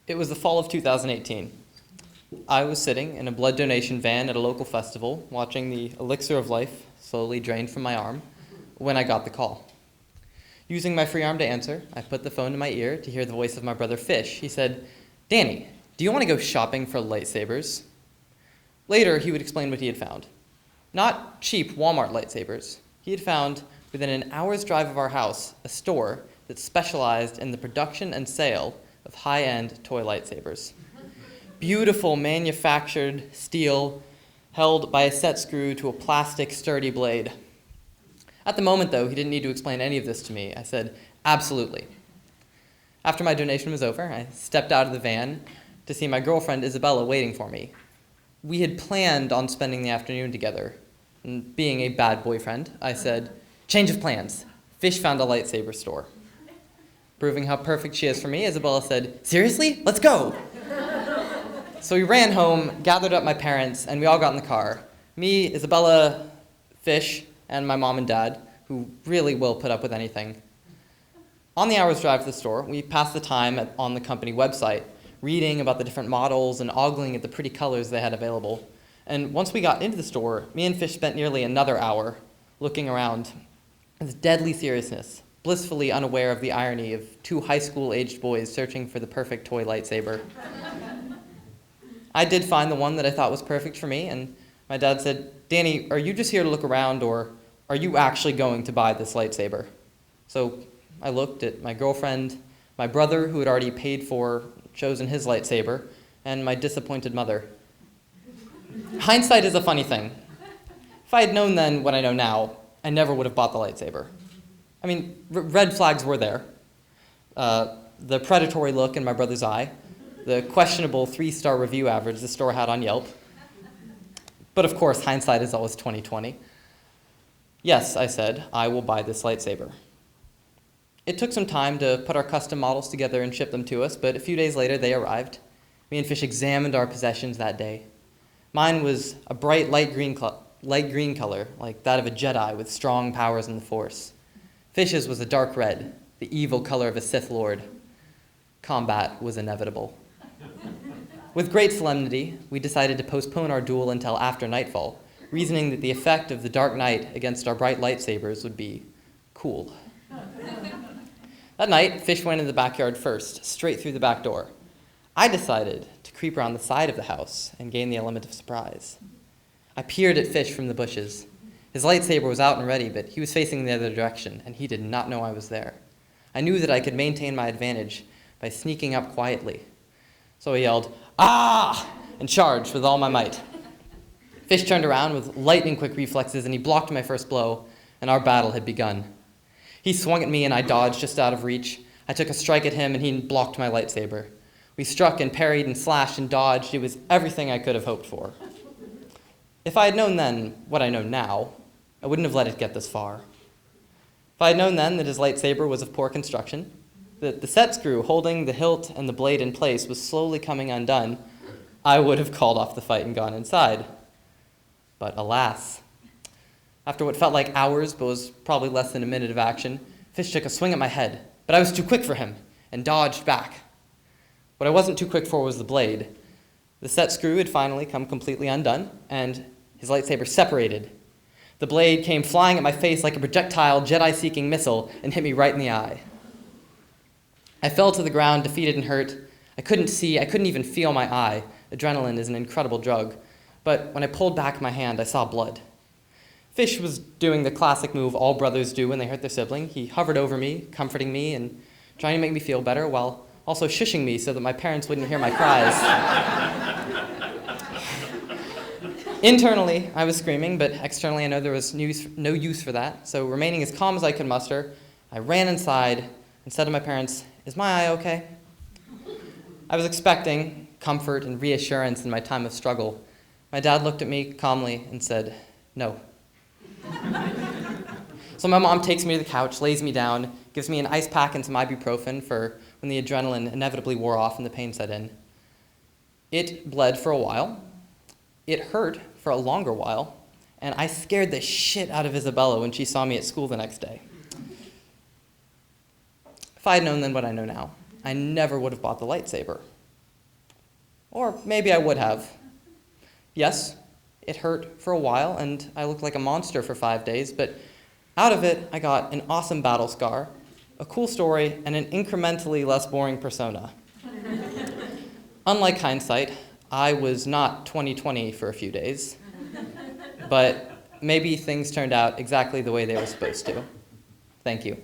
It was the fall of 2018. I was sitting in a blood donation van at a local festival, watching the elixir of life slowly drain from my arm, when I got the call. Using my free arm to answer, I put the phone to my ear to hear the voice of my brother Fish. He said, "Danny, do you want to go shopping for lightsabers?" Later, he would explain what he had found. Not cheap Walmart lightsabers. He had found, within an hour's drive of our house, a store that specialized in the production and sale of high-end toy lightsabers. Beautiful manufactured steel held by a set screw to a plastic sturdy blade. At the moment, though, he didn't need to explain any of this to me. I said, "Absolutely." After my donation was over, I stepped out of the van to see my girlfriend Isabella waiting for me. We had planned on spending the afternoon together, and being a bad boyfriend, I said, "Change of plans. Fish found a lightsaber store." Proving how perfect she is for me, Isabella said, "Seriously? Let's go!" So we ran home, gathered up my parents, and we all got in the car. Me, Isabella, Fish, and my mom and dad, who really will put up with anything. On the hour's drive to the store, we passed the time on the company website, reading about the different models and ogling at the pretty colors they had available. And once we got into the store, me and Fish spent nearly another hour looking around with deadly seriousness, blissfully unaware of the irony of two high school-aged boys searching for the perfect toy lightsaber. I did find the one that I thought was perfect for me, and my dad said, "Danny, are you just here to look around, or are you actually going to buy this lightsaber?" So I looked at my girlfriend, my brother, who had already paid for, chosen his lightsaber, and my disappointed mother. Hindsight is a funny thing. If I had known then what I know now, I never would have bought the lightsaber. I mean, red flags were there. The predatory look in my brother's eye, the questionable 3-star review average the store had on Yelp. But of course, hindsight is always 20/20. "Yes," I said, "I will buy this lightsaber." It took some time to put our custom models together and ship them to us, but a few days later they arrived. Me and Fish examined our possessions that day. Mine was a bright light green color, like that of a Jedi with strong powers in the Force. Fish's was a dark red, the evil color of a Sith Lord. Combat was inevitable. With great solemnity, we decided to postpone our duel until after nightfall, reasoning that the effect of the dark night against our bright lightsabers would be cool. That night, Fish went in the backyard first, straight through the back door. I decided to creep around the side of the house and gain the element of surprise. I peered at Fish from the bushes. His lightsaber was out and ready, but he was facing the other direction, and he did not know I was there. I knew that I could maintain my advantage by sneaking up quietly. So I yelled, "Ah!" and charged with all my might. Fish turned around with lightning-quick reflexes, and he blocked my first blow, and our battle had begun. He swung at me, and I dodged just out of reach. I took a strike at him, and he blocked my lightsaber. We struck and parried and slashed and dodged. It was everything I could have hoped for. If I had known then what I know now, I wouldn't have let it get this far. If I had known then that his lightsaber was of poor construction, that the set screw holding the hilt and the blade in place was slowly coming undone, I would have called off the fight and gone inside. But alas, after what felt like hours but was probably less than a minute of action, Fish took a swing at my head, but I was too quick for him and dodged back. What I wasn't too quick for was the blade. The set screw had finally come completely undone, and his lightsaber separated. The blade came flying at my face like a projectile Jedi-seeking missile and hit me right in the eye. I fell to the ground, defeated and hurt. I couldn't see, I couldn't even feel my eye. Adrenaline is an incredible drug. But when I pulled back my hand, I saw blood. Fish was doing the classic move all brothers do when they hurt their sibling. He hovered over me, comforting me and trying to make me feel better while also shushing me so that my parents wouldn't hear my cries. Internally, I was screaming, but externally I know there was no use for that. So remaining as calm as I could muster, I ran inside and said to my parents, "Is my eye okay?" I was expecting comfort and reassurance in my time of struggle. My dad looked at me calmly and said, "No." So my mom takes me to the couch, lays me down, gives me an ice pack and some ibuprofen for when the adrenaline inevitably wore off and the pain set in. It bled for a while. It hurt for a longer while, and I scared the shit out of Isabella when she saw me at school the next day. If I had known then what I know now, I never would have bought the lightsaber. Or maybe I would have. Yes, it hurt for a while, and I looked like a monster for 5 days, but out of it, I got an awesome battle scar, a cool story, and an incrementally less boring persona. Unlike hindsight, I was not 2020 for a few days, but maybe things turned out exactly the way they were supposed to. Thank you.